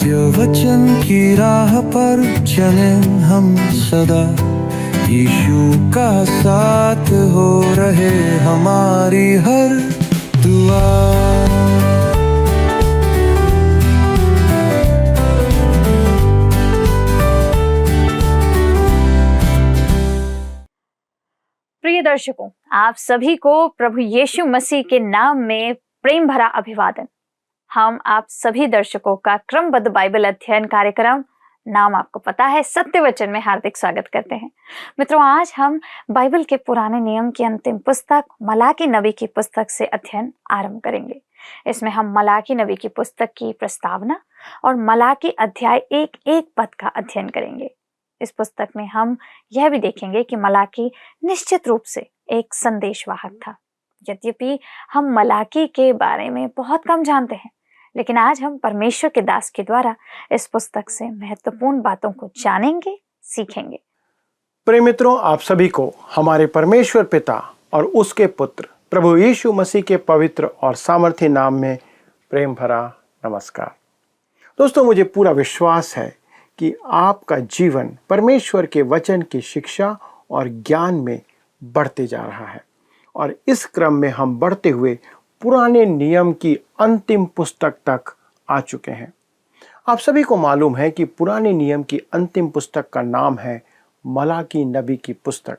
सत्य वचन की राह पर चले हम सदा, यीशु का साथ हो रहे हमारी हर दुआ। प्रिय दर्शकों, आप सभी को प्रभु यीशु मसीह के नाम में प्रेम भरा अभिवादन। हम आप सभी दर्शकों का क्रमबद्ध बाइबल अध्ययन कार्यक्रम, नाम आपको पता है, सत्य वचन में हार्दिक स्वागत करते हैं। मित्रों, आज हम बाइबल के पुराने नियम की अंतिम पुस्तक मलाकी नबी की पुस्तक से अध्ययन आरंभ करेंगे। इसमें हम मलाकी नबी की पुस्तक की प्रस्तावना और मलाकी अध्याय 1-1 पद का अध्ययन करेंगे। इस पुस्तक में हम यह भी देखेंगे कि मलाकी निश्चित रूप से एक संदेशवाहक था। यद्यपि हम मलाकी के बारे में बहुत कम जानते हैं, लेकिन आज हम परमेश्वर के दास के द्वारा इस पुस्तक से महत्वपूर्ण बातों को जानेंगे, सीखेंगे। प्रिय मित्रों, आप सभी को हमारे परमेश्वर पिता और उसके पुत्र प्रभु यीशु मसीह के पवित्र और सामर्थी नाम में प्रेम भरा नमस्कार। दोस्तों, मुझे पूरा विश्वास है कि आपका जीवन परमेश्वर के वचन की शिक्षा और ज्ञान में बढ़ते जा रहा है। और इस क्रम में हम बढ़ते हुए पुराने नियम की अंतिम पुस्तक तक आ चुके हैं। आप सभी को मालूम है कि पुराने नियम की अंतिम पुस्तक का नाम है मलाकी नबी की पुस्तक।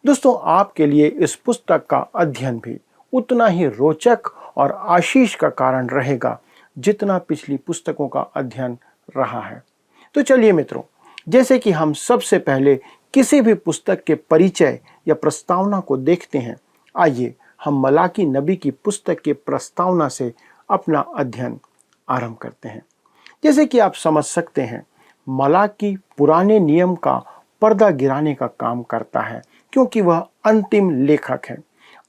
दोस्तों, आपके लिए इस पुस्तक का अध्ययन भी उतना ही रोचक और आशीष का कारण रहेगा जितना पिछली पुस्तकों का अध्ययन रहा है। तो चलिए मित्रों, जैसे कि हम सबसे पहले किसी भी पुस्तक के परिचय या प्रस्तावना को देखते हैं, आइए हम मलाकी नबी की पुस्तक के प्रस्तावना से अपना अध्ययन आरंभ करते हैं। जैसे कि आप समझ सकते हैं, मलाकी पुराने नियम का पर्दा गिराने का काम करता है, क्योंकि वह अंतिम लेखक है।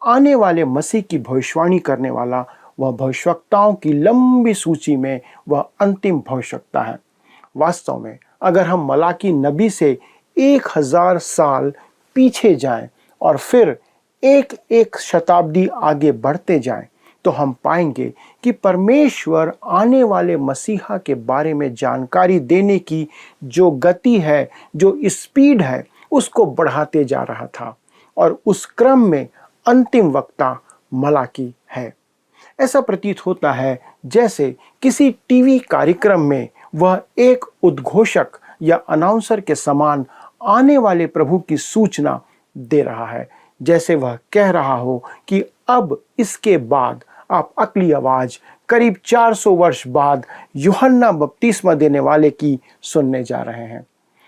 आने वाले मसीह की भविष्यवाणी करने वाला वह भविष्यवक्ताओं की लंबी सूची में वह अंतिम भविष्यवक्ता है। वास्तव में अगर हम मलाकी नबी से 1000 साल पीछे जाएं और फिर एक शताब्दी आगे बढ़ते जाएं, तो हम पाएंगे कि परमेश्वर आने वाले मसीहा के बारे में जानकारी देने की जो गति है, जो स्पीड है, उसको बढ़ाते जा रहा था। और उस क्रम में अंतिम वक्ता मलाकी है। ऐसा प्रतीत होता है जैसे किसी टीवी कार्यक्रम में वह एक उद्घोषक या अनाउंसर के समान आने वाले प्रभु की सूचना दे रहा है, जैसे वह कह रहा हो कि अब इसके बाद आप अगली आवाज करीब 400 वर्ष बाद यूहन्ना बपतिस्मा देने वाले की सुनने जा रहे हैं।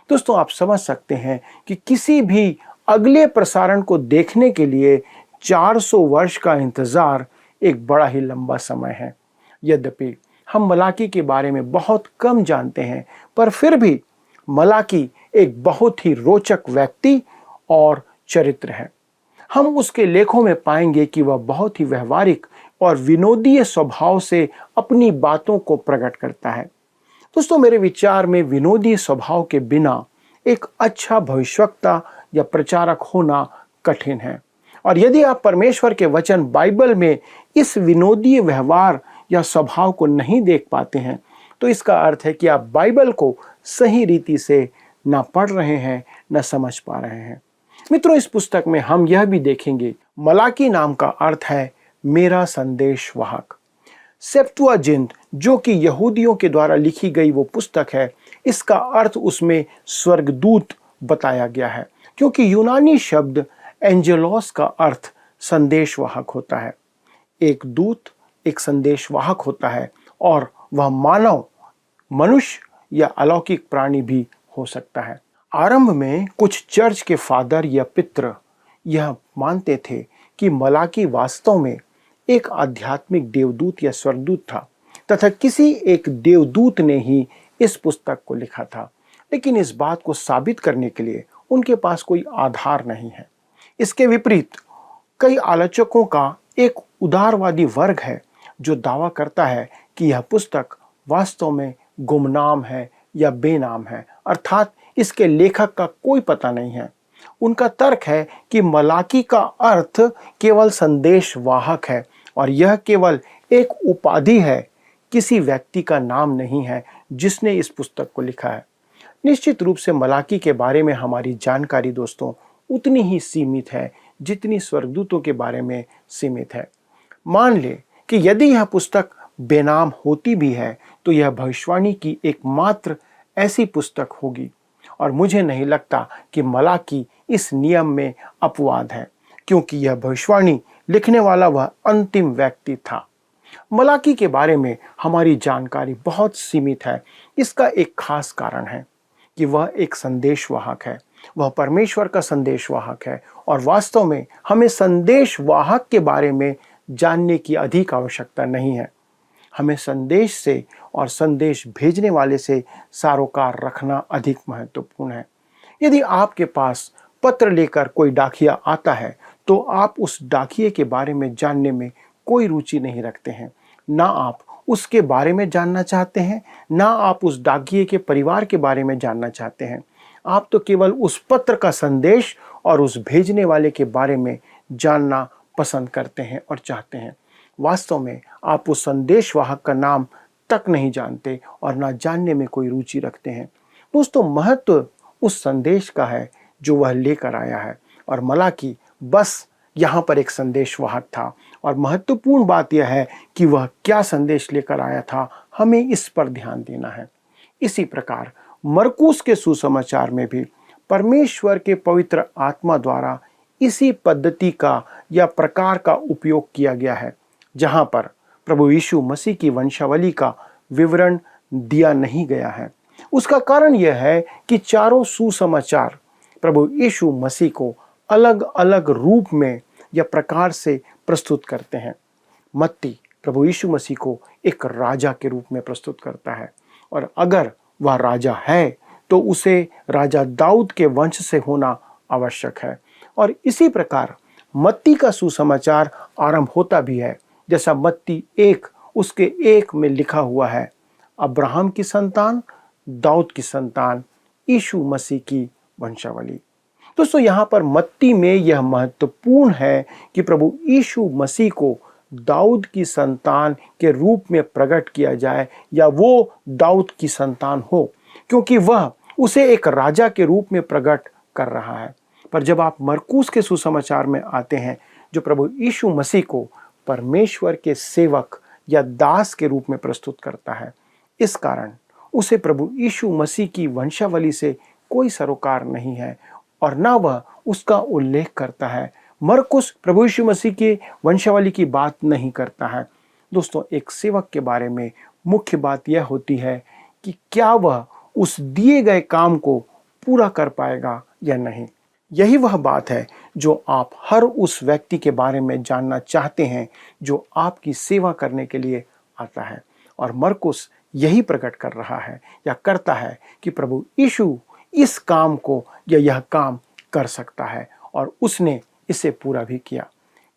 दोस्तों, आप समझ सकते हैं कि किसी भी अगले प्रसारण को देखने के लिए 400 वर्ष का इंतजार एक बड़ा ही लंबा समय है। यद्यपि हम मलाकी के बारे में बहुत कम जानते हैं, पर फिर भी मलाकी एक बहुत ही रोचक व्यक्ति और चरित्र है। हम उसके लेखों में पाएंगे कि वह बहुत ही व्यवहारिक और विनोदीय स्वभाव से अपनी बातों को प्रकट करता है। दोस्तों, मेरे विचार में विनोदी स्वभाव के बिना एक अच्छा भविष्यवक्ता या प्रचारक होना कठिन है। और यदि आप परमेश्वर के वचन बाइबल में इस विनोदी व्यवहार या स्वभाव को नहीं देख पाते हैं, तो इसका अर्थ है कि आप बाइबल को सही रीति से ना पढ़ रहे हैं, ना समझ पा रहे हैं। मित्रों, इस पुस्तक में हम यह भी देखेंगे, मलाकी नाम का अर्थ है मेरा संदेशवाहक। सेप्तुअजिंट, जो कि यहूदियों के द्वारा लिखी गई वो पुस्तक है, इसका अर्थ उसमें स्वर्गदूत बताया गया है, क्योंकि यूनानी शब्द एंजेलोस का अर्थ संदेशवाहक होता है। एक दूत एक संदेशवाहक होता है, और वह मानव, मनुष्य या अलौकिक प्राणी भी हो सकता है। आरंभ में कुछ चर्च के फादर या पितर यह मानते थे कि मलाकी वास्तव में एक आध्यात्मिक देवदूत या स्वर्गदूत था, तथा किसी एक देवदूत ने ही इस पुस्तक को लिखा था। लेकिन इस बात को साबित करने के लिए उनके पास कोई आधार नहीं है। इसके विपरीत कई आलोचकों का एक उदारवादी वर्ग है जो दावा करता है कि यह पुस्तक वास्तव में गुमनाम है या बेनाम है, अर्थात इसके लेखक का कोई पता नहीं है। उनका तर्क है कि मलाकी का अर्थ केवल संदेशवाहक है और यह केवल एक उपाधि है, किसी व्यक्ति का नाम नहीं है जिसने इस पुस्तक को लिखा है। निश्चित रूप से मलाकी के बारे में हमारी जानकारी दोस्तों उतनी ही सीमित है जितनी स्वर्गदूतों के बारे में सीमित है। मान ले कि यदि यह पुस्तक बेनाम होती भी है तो यह भविष्यवाणी की एकमात्र ऐसी पुस्तक होगी, और मुझे नहीं लगता कि मलाकी इस नियम में अपवाद है, क्योंकि यह भविष्यवाणी लिखने वाला वह अंतिम व्यक्ति था। मलाकी के बारे में हमारी जानकारी बहुत सीमित है। इसका एक खास कारण है कि वह एक संदेशवाहक है, वह परमेश्वर का संदेशवाहक है, और वास्तव में हमें संदेशवाहक के बारे में जानने की अधिक आवश्यकता नहीं है। हमें संदेश से और संदेश भेजने वाले से सरोकार रखना अधिक महत्वपूर्ण है। यदि आपके पास पत्र लेकर कोई डाकिया आता है तो आप उस डाकिये के बारे में जानने में कोई रुचि नहीं रखते हैं। ना आप उसके बारे में जानना चाहते हैं, ना आप उस डाकिये के परिवार के बारे में जानना चाहते हैं। आप तो केवल उस पत्र का संदेश और उस भेजने वाले के बारे में जानना पसंद करते हैं और चाहते हैं। वास्तव में आप उस संदेशवाहक का नाम तक नहीं जानते और ना जानने में कोई रुचि रखते हैं। दोस्तों, महत्व उस संदेश का है जो वह लेकर आया है, और मलाकी बस यहाँ पर एक संदेशवाहक था। और महत्वपूर्ण बात यह है कि वह क्या संदेश लेकर आया था, हमें इस पर ध्यान देना है। इसी प्रकार मरकुस के सुसमाचार में भी परमेश्वर के पवित्र आत्मा द्वारा इसी पद्धति का या प्रकार का उपयोग किया गया है, जहाँ पर प्रभु यीशु मसीह की वंशावली का विवरण दिया नहीं गया है। उसका कारण यह है कि चारों सुसमाचार प्रभु यीशु मसीह को अलग अलग रूप में या प्रकार से प्रस्तुत करते हैं। मत्ती प्रभु यीशु मसीह को एक राजा के रूप में प्रस्तुत करता है, और अगर वह राजा है तो उसे राजा दाऊद के वंश से होना आवश्यक है। और इसी प्रकार मत्ती का सुसमाचार आरंभ होता भी है जैसा मत्ती 1 उसके 1 में लिखा हुआ है, अब्राहम की संतान, दाऊद की संतान, यीशु मसीह की वंशावली। दोस्तों, यहाँ पर मत्ती में यह महत्वपूर्ण है कि प्रभु यीशु मसीह को दाऊद की संतान के रूप में प्रकट किया जाए, या वो दाऊद की संतान हो, क्योंकि वह उसे एक राजा के रूप में प्रकट कर रहा है। पर जब आप मरकुस के सुसमाचार में आते हैं, जो प्रभु यीशु मसीह को परमेश्वर के सेवक या दास के रूप में प्रस्तुत करता है, इस कारण उसे प्रभु यीशु मसीह की वंशावली से कोई सरोकार नहीं है, और ना वह उसका उल्लेख करता है। मरकुस प्रभु यीशु मसीह की वंशावली की बात नहीं करता है। दोस्तों, एक सेवक के बारे में मुख्य बात यह होती है कि क्या वह उस दिए गए काम को पूरा कर पाएगा या नहीं। यही वह बात है जो आप हर उस व्यक्ति के बारे में जानना चाहते हैं जो आपकी सेवा करने के लिए आता है। और मरकुस यही प्रकट कर रहा है या करता है कि प्रभु यीशु इस काम को या यह काम कर सकता है, और उसने इसे पूरा भी किया।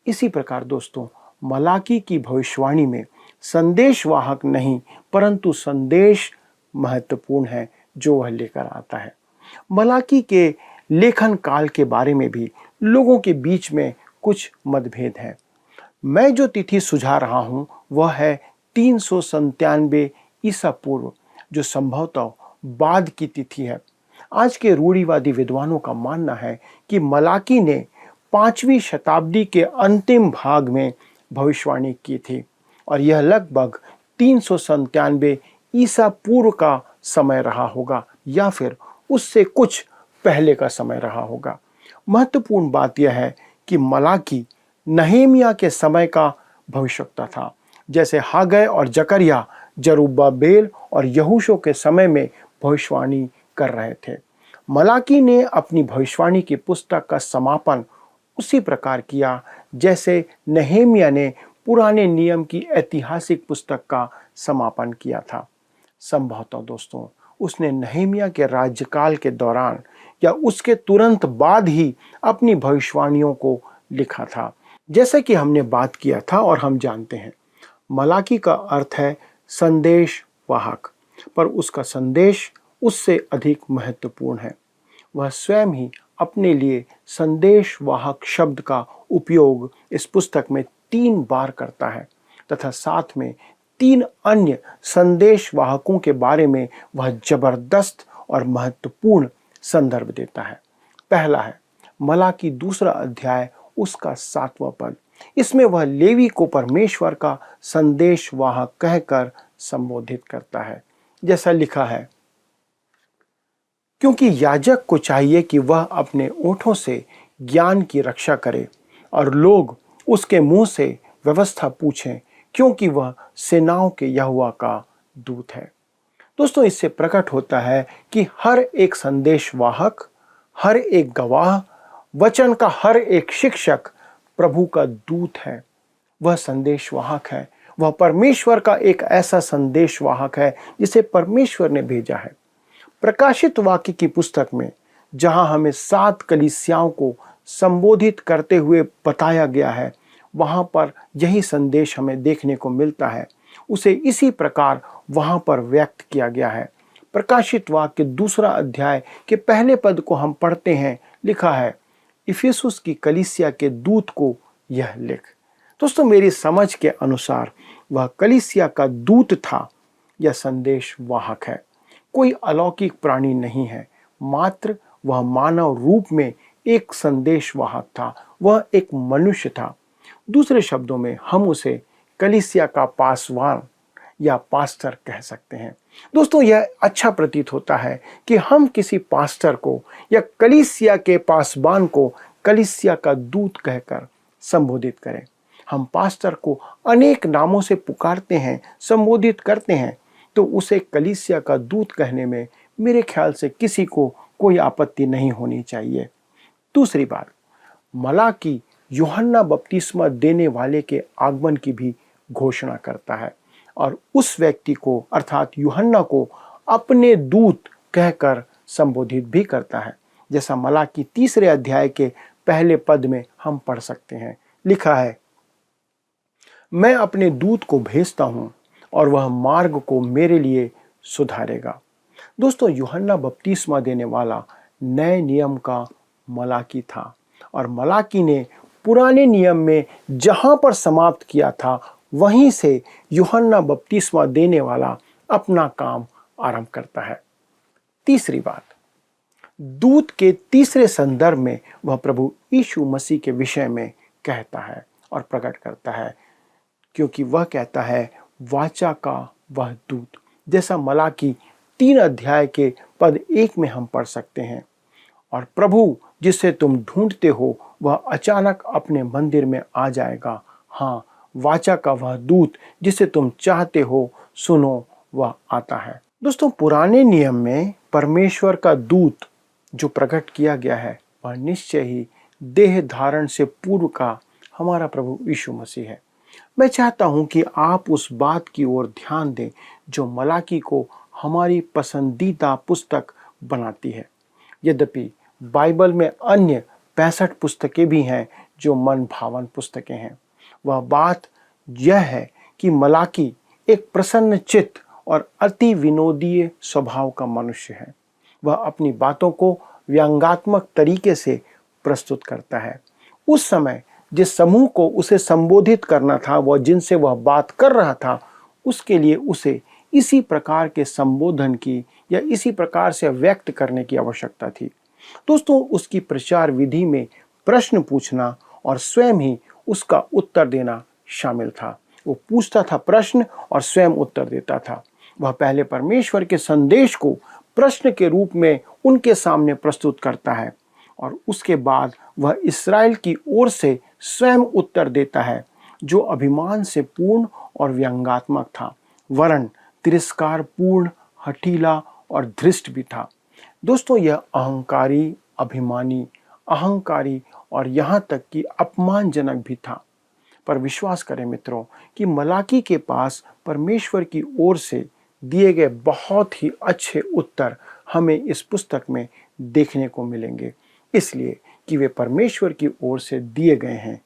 इसी प्रकार दोस्तों, मलाकी की भविष्यवाणी में संदेशवाहक नहीं परंतु संदेश महत्वपूर्ण है जो वह लेकर आता है। मलाकी के लेखन काल के बारे में भी लोगों के बीच में कुछ मतभेद है। मैं जो तिथि सुझा रहा हूं वह है 397 ईसा पूर्व, जो संभवतः बाद की तिथि है। आज के रूढ़िवादी विद्वानों का मानना है कि मलाकी ने 5वीं शताब्दी के अंतिम भाग में भविष्यवाणी की थी, और यह लगभग 397 ईसा पूर्व का समय रहा होगा, या फिर उससे कुछ पहले का समय रहा होगा। महत्वपूर्ण बात यह है कि मलाकी नहेमिया के समय का भविष्यवक्ता था, जैसे हागै और जकरिया जरुब्बाबेल और यहोशू के समय में भविष्यवाणी कर रहे थे। मलाकी ने अपनी भविष्यवाणी की पुस्तक का समापन उसी प्रकार किया जैसे नहेमिया ने पुराने नियम की ऐतिहासिक पुस्तक का समापन किया था। संभवतः दोस्तों, उसने नहेमिया के राज्यकाल के दौरान या उसके तुरंत बाद ही अपनी भविष्यवाणियों को लिखा था, जैसे कि हमने बात किया था और हम जानते हैं। मलाकी का अर्थ है संदेश वाहक, पर उसका संदेश उससे अधिक महत्वपूर्ण है। वह स्वयं ही अपने लिए संदेश वाहक शब्द का उपयोग इस पुस्तक में 3 बार करता है, तथा साथ में 3 अन्य संदेश वाहकों के बारे में वह जबरदस्त और महत्वपूर्ण संदर्भ देता है। पहला है मलाकी 2 अध्याय उसका 7वां पद। इसमें वह लेवी को परमेश्वर का संदेश वाहक कहकर संबोधित करता है। जैसा लिखा है, क्योंकि याजक को चाहिए कि वह अपने ओठों से ज्ञान की रक्षा करे और लोग उसके मुंह से व्यवस्था पूछें, क्योंकि वह सेनाओं के यहोवा का दूत है। दोस्तों, इससे प्रकट होता है कि हर एक संदेश वाहक, हर एक गवाह, वचन का हर एक शिक्षक प्रभु का दूत है। वह संदेश वाहक है। वह परमेश्वर का एक ऐसा संदेश वाहक है जिसे परमेश्वर ने भेजा है। प्रकाशित वाक्य की पुस्तक में जहां हमें 7 कलीसियाओं को संबोधित करते हुए बताया गया है, वहां पर यही संदेश हमें देखने को मिलता है। उसे इसी प्रकार वहां पर व्यक्त किया गया है। प्रकाशित वाक्य 2 अध्याय के पहले पद को हम पढ़ते हैं। लिखा है, इफिसुस की कलीसिया के दूत को यह लिख। दोस्तों, मेरी समझ के अनुसार वह कलीसिया का दूत था या संदेश वाहक है। कोई अलौकिक प्राणी नहीं है, मात्र वह मानव रूप में एक संदेश वाहक था। वह एक मनुष्य था। दूसरे शब्दों में हम उसे कलीसिया का पासवान या पास्टर कह सकते हैं। दोस्तों, यह अच्छा प्रतीत होता है कि हम किसी पास्टर को या कलीसिया के पासवान को कलीसिया का दूत कहकर संबोधित करें। हम पास्टर को अनेक नामों से पुकारते हैं, संबोधित करते हैं, तो उसे कलीसिया का दूत कहने में मेरे ख्याल से किसी को कोई आपत्ति नहीं होनी चाहिए। दूसरी बात, मलाकी यूहन्ना बपतिस्मा देने वाले के आगमन की भी घोषणा करता है और उस व्यक्ति को अर्थात यूहन्ना को अपने दूत कहकर संबोधित भी करता है। जैसा मलाकी 3 अध्याय के पहले पद में हम पढ़ सकते हैं। लिखा है, मैं अपने दूत को भेजता हूं और वह मार्ग को मेरे लिए सुधारेगा। दोस्तों, यूहन्ना बपतिस्मा देने वाला नए नियम का मलाकी था और मलाकी ने पुराने नियम में जहां पर समाप्त किया था, वहीं से यूहन्ना बपतिस्मा देने वाला अपना काम आरंभ करता है। तीसरी बात, दूत के तीसरे संदर्भ में वह प्रभु यीशु मसीह के विषय में कहता है और प्रकट करता है, क्योंकि वह कहता है वाचा का वह दूत। जैसा मलाकी 3 अध्याय के पद 1 में हम पढ़ सकते हैं, और प्रभु जिसे तुम ढूंढते हो वह अचानक अपने मंदिर में आ जाएगा। हाँ, वाचा का वह दूत जिसे तुम चाहते हो, सुनो, वह आता है। दोस्तों, पुराने नियम में परमेश्वर का दूत जो प्रकट किया गया है, वह निश्चय ही देह धारण से पूर्व का हमारा प्रभु यीशु मसीह है। मैं चाहता हूं कि आप उस बात की ओर ध्यान दें जो मलाकी को हमारी पसंदीदा पुस्तक बनाती है। यद्यपि बाइबल में अन्य 65 पुस्तकें भी हैं जो मन भावन पुस्तकें हैं। वह बात यह है कि मलाकी एक प्रसन्न चित्त और अति विनोदीय स्वभाव का मनुष्य है। वह अपनी बातों को व्यंग्यात्मक तरीके से प्रस्तुत करता है। उस समय जिस समूह को उसे संबोधित करना था, वह जिनसे वह बात कर रहा था, उसके लिए उसे इसी प्रकार के संबोधन की या इसी प्रकार से व्यक्त करने की आवश्यकता थी। दोस्तों, उसकी प्रचार विधि में प्रश्न पूछना और स्वयं ही उसका उत्तर देना शामिल था। वो पूछता था प्रश्न और स्वयं उत्तर देता था। वह पहले परमेश्वर के संदेश को प्रश्न के रूप में उनके सामने प्रस्तुत करता है और उसके बाद वह इस्राएल की ओर से स्वयं उत्तर देता है, जो अभिमान से पूर्ण और व्यंग्यात्मक था, वरन तिरस्कार पूर्ण, हठीला और धृष्ट भी था। दोस्तों, यह अहंकारी, अभिमानी, अहंकारी और यहाँ तक कि अपमानजनक भी था। पर विश्वास करें मित्रों कि मलाकी के पास परमेश्वर की ओर से दिए गए बहुत ही अच्छे उत्तर हमें इस पुस्तक में देखने को मिलेंगे, इसलिए कि वे परमेश्वर की ओर से दिए गए हैं।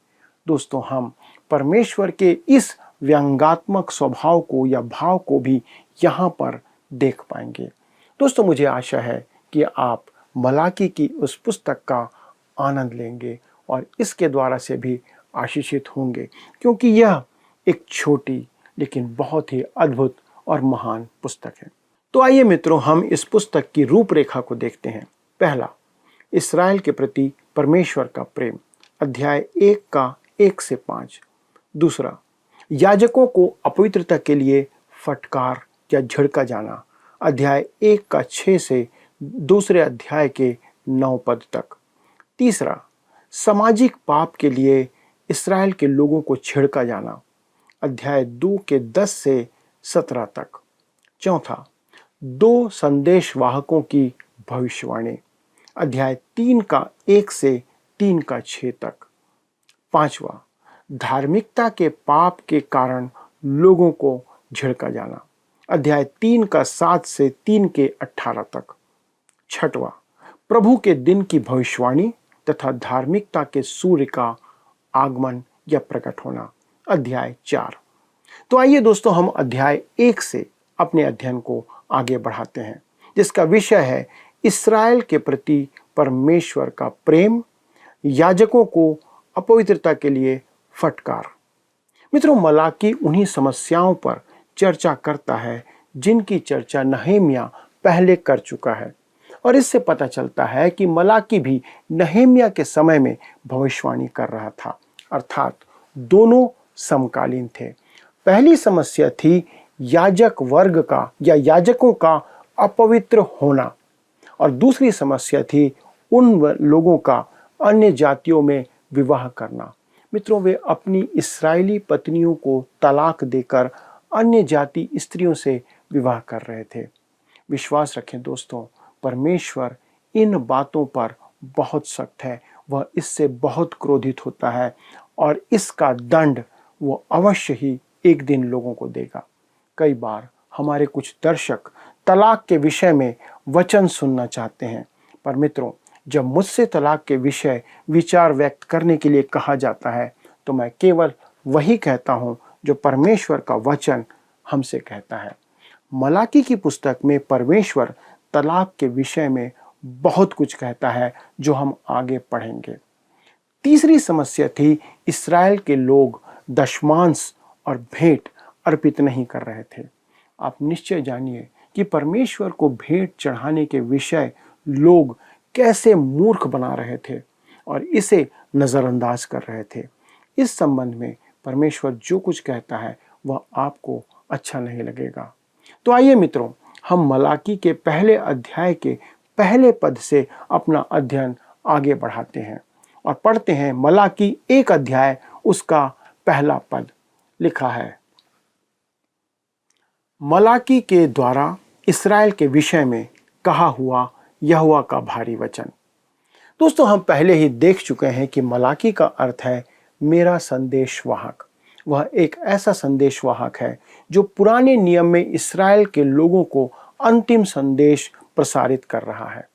दोस्तों, हम परमेश्वर के इस व्यंग्यात्मक स्वभाव को या भाव को भी यहाँ पर देख पाएंगे। दोस्तों, मुझे आशा है कि आप मलाकी की उस पुस्तक का आनंद लेंगे और इसके द्वारा से भी आशीषित होंगे, क्योंकि यह एक छोटी लेकिन बहुत ही अद्भुत और महान पुस्तक है। तो आइए मित्रों, हम इस पुस्तक की रूपरेखा को देखते हैं। पहला, इस्राएल के प्रति परमेश्वर का प्रेम, अध्याय 1 का 1 से 5। दूसरा, याजकों को अपवित्रता के लिए फटकार या झिड़का जाना, अध्याय 1 का 6 से दूसरे अध्याय के 9 पद तक। तीसरा, सामाजिक पाप के लिए इस्राएल के लोगों को छिड़का जाना, अध्याय 2 के 10 से 17 तक। चौथा, 2 संदेश वाहकों की भविष्यवाणी, अध्याय 3 का 1 से 3 का 6 तक। पांचवा, धार्मिकता के पाप के कारण लोगों को झिड़का जाना, अध्याय 3 का 7 से 3 के 18 तक। छठवा, प्रभु के दिन की भविष्यवाणी तथा धार्मिकता के सूर्य का आगमन या प्रकट होना, अध्याय 4। तो आइए दोस्तों, हम अध्याय 1 से अपने अध्ययन को आगे बढ़ाते हैं, जिसका विषय है इस्राएल के प्रति परमेश्वर का प्रेम, याजकों को अपवित्रता के लिए फटकार। मित्रों, मलाकी उन्हीं समस्याओं पर चर्चा करता है जिनकी चर्चा नहम्याह पहले कर चुका है, और इससे पता चलता है कि मलाकी भी नहम्याह के समय में भविष्यवाणी कर रहा था, अर्थात दोनों समकालीन थे। पहली समस्या थी याजक वर्ग का या याजकों का अपवित्र होना, और दूसरी समस्या थी उन लोगों का अन्य जातियों में विवाह करना। मित्रों, वे अपनी इस्राएली पत्नियों को तलाक देकर अन्य जाति स्त्रियों से विवाह कर रहे थे। विश्वास रखें दोस्तों, परमेश्वर इन बातों पर बहुत सख्त है, वह इससे बहुत क्रोधित होता है और इसका दंड वो अवश्य ही एक दिन लोगों को देगा। कई बार हमारे कुछ दर्शक तलाक के विषय में वचन सुनना चाहते हैं, पर मित्रों, जब मुझसे तलाक के विषय विचार व्यक्त करने के लिए कहा जाता है तो मैं केवल वही कहता हूं जो परमेश्वर का वचन हमसे कहता है। मलाकी की पुस्तक में परमेश्वर तलाक के विषय में बहुत कुछ कहता है जो हम आगे पढ़ेंगे। तीसरी समस्या थी इस्राएल के लोग दशमांश और भेंट अर्पित नहीं कर रहे थे। आप निश्चय जानिए कि परमेश्वर को भेंट चढ़ाने के विषय लोग कैसे मूर्ख बना रहे थे और इसे नज़रअंदाज कर रहे थे। इस संबंध में परमेश्वर जो कुछ कहता है वह आपको अच्छा नहीं लगेगा। तो आइए मित्रों, हम मलाकी के पहले अध्याय के पहले पद से अपना अध्ययन आगे बढ़ाते हैं और पढ़ते हैं मलाकी 1 अध्याय उसका पहला पद। लिखा है, मलाकी के द्वारा इस्राएल के विषय में कहा हुआ यहोवा का भारी वचन। दोस्तों, हम पहले ही देख चुके हैं कि मलाकी का अर्थ है मेरा संदेशवाहक। वह एक ऐसा संदेशवाहक है जो पुराने नियम में इस्राएल के लोगों को अंतिम संदेश प्रसारित कर रहा है।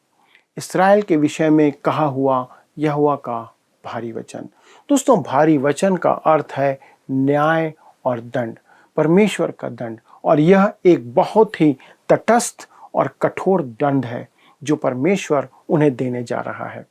इस्राएल के विषय में कहा हुआ यहोवा का भारी वचन। दोस्तों, भारी वचन का अर्थ है न्याय और दंड, परमेश्वर का दंड, और यह एक बहुत ही तटस्थ और कठोर दंड है जो परमेश्वर उन्हें देने जा रहा है।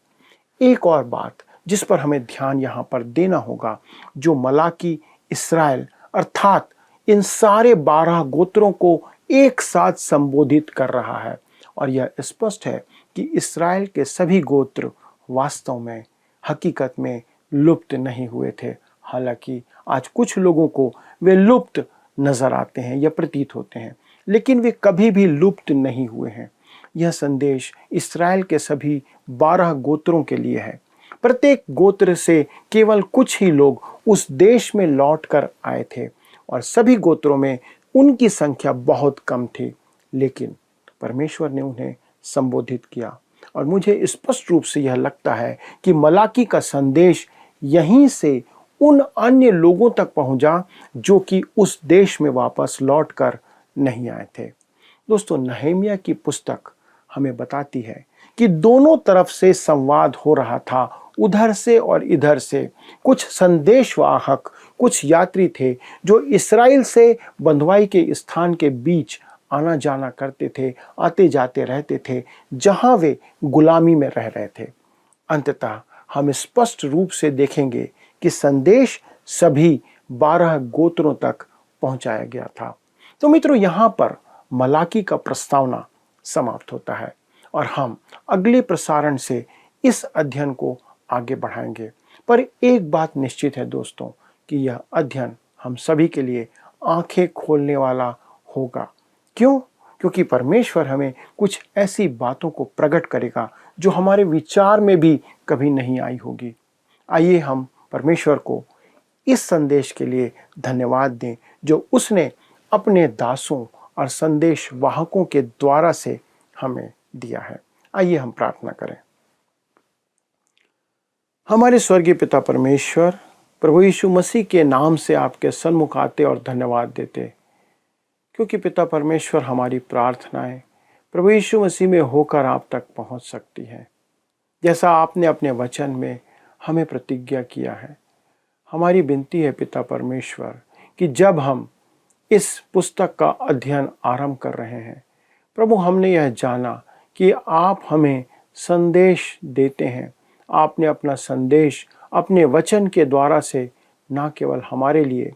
एक और बात जिस पर हमें ध्यान यहाँ पर देना होगा, जो मलाकी इस्राएल अर्थात इन सारे 12 गोत्रों को एक साथ संबोधित कर रहा है, और यह स्पष्ट है कि इस्राएल के सभी गोत्र वास्तव में हकीकत में लुप्त नहीं हुए थे। हालांकि आज कुछ लोगों को वे लुप्त नजर आते हैं या प्रतीत होते हैं, लेकिन वे कभी भी लुप्त नहीं हुए हैं। यह संदेश इस्राएल के सभी 12 गोत्रों के लिए है। प्रत्येक गोत्र से केवल कुछ ही लोग उस देश में लौट कर आए थे और सभी गोत्रों में उनकी संख्या बहुत कम थी, लेकिन परमेश्वर ने उन्हें संबोधित किया। और मुझे स्पष्ट रूप से यह लगता है कि मलाकी का संदेश यहीं से उन अन्य लोगों तक पहुंचा जो कि उस देश में वापस लौटकर नहीं आए थे। दोस्तों, नहम्याह की पुस्तक हमें बताती है कि दोनों तरफ से संवाद हो रहा था, उधर से और इधर से। कुछ संदेशवाहक, कुछ यात्री थे जो इस्राएल से बंधुआई के स्थान के बीच आना जाना करते थे, आते जाते रहते थे जहां वे गुलामी में रह रहे थे। अंततः हम स्पष्ट रूप से देखेंगे कि संदेश सभी 12 गोत्रों तक पहुंचाया गया था। तो मित्रों, यहाँ पर मलाकी का प्रस्तावना समाप्त होता है और हम अगले प्रसारण से इस अध्ययन को आगे बढ़ाएंगे। पर एक बात निश्चित है दोस्तों कि यह अध्ययन हम सभी के लिए आंखें खोलने वाला होगा। क्यों? क्योंकि परमेश्वर हमें कुछ ऐसी बातों को प्रकट करेगा जो हमारे विचार में भी कभी नहीं आई होगी। आइए हम परमेश्वर को इस संदेश के लिए धन्यवाद दें जो उसने अपने दासों और संदेश वाहकों के द्वारा से हमें दिया है। आइए हम प्रार्थना करें। हमारे स्वर्गीय पिता परमेश्वर, प्रभु यीशु मसीह के नाम से आपके सन्मुख आते और धन्यवाद देते, क्योंकि पिता परमेश्वर हमारी प्रार्थनाएं प्रभु यीशु मसीह में होकर आप तक पहुंच सकती हैं। जैसा आपने अपने वचन में हमें प्रतिज्ञा किया है, हमारी विनती है पिता परमेश्वर कि जब हम इस पुस्तक का अध्ययन आरंभ कर रहे हैं प्रभु, हमने यह जाना कि आप हमें संदेश देते हैं। आपने अपना संदेश अपने वचन के द्वारा से ना केवल हमारे लिए,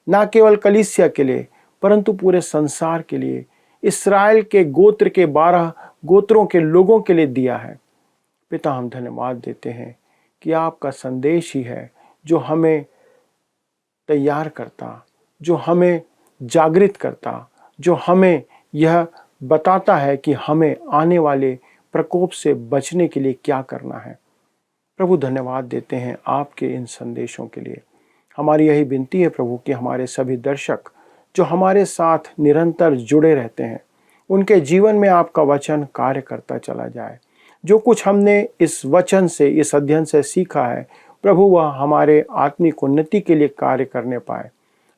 ना केवल कलीसिया के लिए, परंतु पूरे संसार के लिए, इस्राएल के गोत्र के 12 गोत्रों के लोगों के लिए दिया है। पिता, हम धन्यवाद देते हैं कि आपका संदेश ही है जो हमें तैयार करता, जो हमें जागृत करता, जो हमें यह बताता है कि हमें आने वाले प्रकोप से बचने के लिए क्या करना है। प्रभु, धन्यवाद देते हैं आपके इन संदेशों के लिए। हमारी यही विनती है प्रभु कि हमारे सभी दर्शक जो हमारे साथ निरंतर जुड़े रहते हैं, उनके जीवन में आपका वचन कार्य करता चला जाए। जो कुछ हमने इस वचन से, इस अध्ययन से सीखा है प्रभु, वह हमारे आत्मिक उन्नति के लिए कार्य करने पाए।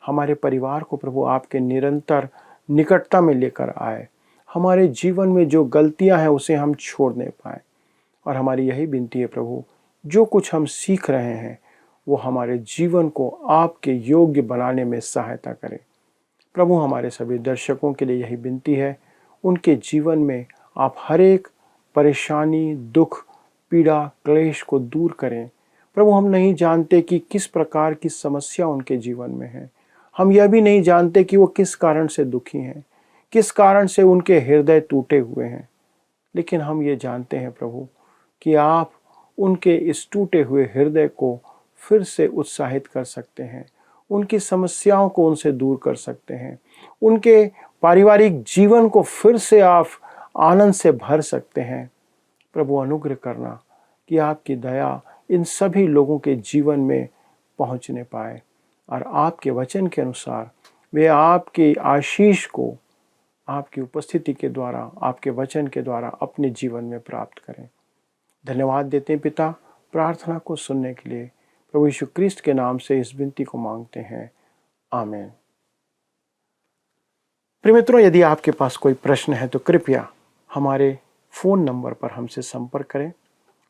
हमारे परिवार को प्रभु आपके निरंतर निकटता में लेकर आए। हमारे जीवन में जो गलतियां हैं उसे हम छोड़ने पाए। और हमारी यही विनती है प्रभु, जो कुछ हम सीख रहे हैं वो हमारे जीवन को आपके योग्य बनाने में सहायता करे। प्रभु, हमारे सभी दर्शकों के लिए यही विनती है, उनके जीवन में आप हर एक परेशानी, दुख, पीड़ा, क्लेश को दूर करें। प्रभु, हम नहीं जानते कि किस प्रकार की समस्या उनके जीवन में है। हम यह भी नहीं जानते कि वो किस कारण से दुखी हैं, किस कारण से उनके हृदय टूटे हुए हैं। लेकिन हम ये जानते हैं प्रभु कि आप उनके इस टूटे हुए हृदय को फिर से उत्साहित कर सकते हैं, उनकी समस्याओं को उनसे दूर कर सकते हैं, उनके पारिवारिक जीवन को फिर से आप आनंद से भर सकते हैं। प्रभु, अनुग्रह करना कि आपकी दया इन सभी लोगों के जीवन में पहुंचने पाए और आपके वचन के अनुसार वे आपकी आशीष को आपकी उपस्थिति के द्वारा, आपके वचन के द्वारा अपने जीवन में प्राप्त करें। धन्यवाद देते हैं पिता, प्रार्थना को सुनने के लिए प्रभु यीशु क्रिस्त के नाम से इस विनती को मांगते हैं, आमीन। प्रिय मित्रों, यदि आपके पास कोई प्रश्न है तो कृपया हमारे फ़ोन नंबर पर हमसे संपर्क करें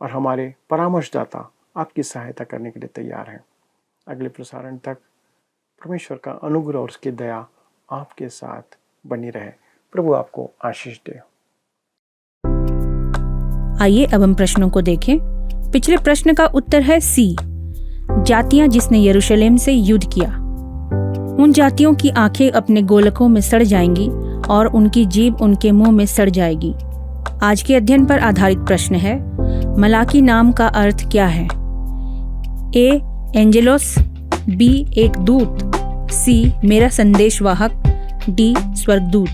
और हमारे परामर्शदाता आपकी सहायता करने के लिए तैयार हैं। अगले प्रसारण तक परमेश्वर का अनुग्रह और उसकी दया आपके साथ बनी रहे। प्रभु आपको आशीष दे। आइए अब हम प्रश्नों को देखें। पिछले प्रश्न का उत्तर है सी, जातियां जिसने यरूशलेम से युद्ध किया। उन जातियों की आंखें अपने गोलकों में सड़ जाएंगी और उनकी जीभ उनके मुंह में सड़ जाएगी। आज के अध्ययन पर आधारित प्रश्न है, मलाकी नाम का अर्थ क्या है? ए, एंजेलोस, बी, एक दूत, सी, मेरा संदेशवाहक, डी, स्वर्गदूत।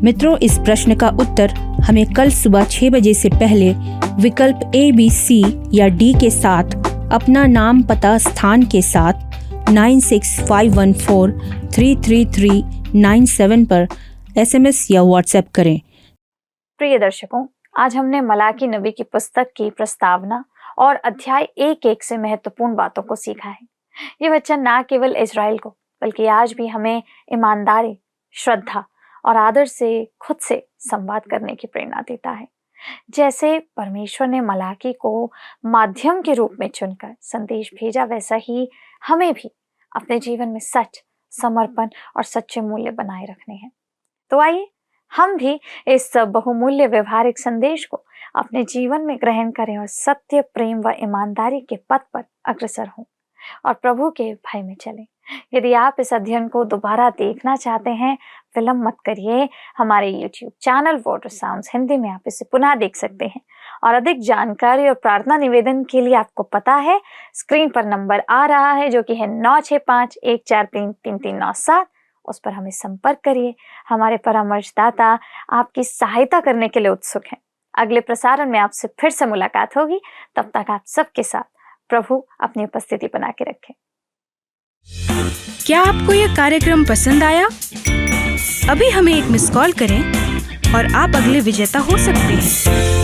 मित्रों, इस प्रश्न का उत्तर हमें कल सुबह 6 बजे से पहले विकल्प ए, बी, सी या डी के साथ अपना नाम, पता, स्थान के साथ 9651433397 पर SMS या WhatsApp करें। प्रिय दर्शकों, आज हमने मलाकी नबी की पुस्तक की प्रस्तावना और अध्याय 1-1 से महत्वपूर्ण बातों को सीखा है। ये वचन न केवल इजराइल को बल्कि आज भी हमें ईमानदारी, श्रद्धा और आदर से खुद से संवाद करने की प्रेरणा देता है। जैसे परमेश्वर ने मलाकी को माध्यम के रूप में चुनकर संदेश भेजा, वैसा ही हमें भी अपने जीवन में सच, समर्पण और सच्चे मूल्य बनाए रखने हैं। तो आइए हम भी इस बहुमूल्य व्यवहारिक संदेश को अपने जीवन में ग्रहण करें और सत्य, प्रेम व ईमानदारी के पथ पर अग्रसर हों और प्रभु के भय में चलें। यदि आप इस अध्ययन को दोबारा देखना चाहते हैं, विलंब मत करिए। हमारे YouTube channel water sounds Hindi में आप इसे पुनः देख सकते हैं। और अधिक जानकारी और प्रार्थना निवेदन के लिए आपको पता है, स्क्रीन पर नंबर आ रहा है जो कि है 9651433397। उस पर हमें संपर्क करिए। हमारे परामर्शदाता आपकी सहायता करने के लिए उत्सुक हैं। अगले प्रसारण में आपसे फिर से मुलाकात होगी। तब तक आप सबके साथ प्रभु अपनी उपस्थिति बना के रखें। क्या आपको यह कार्यक्रम पसंद आया? अभी हमें एक मिस कॉल करें और आप अगले विजेता हो सकते हैं।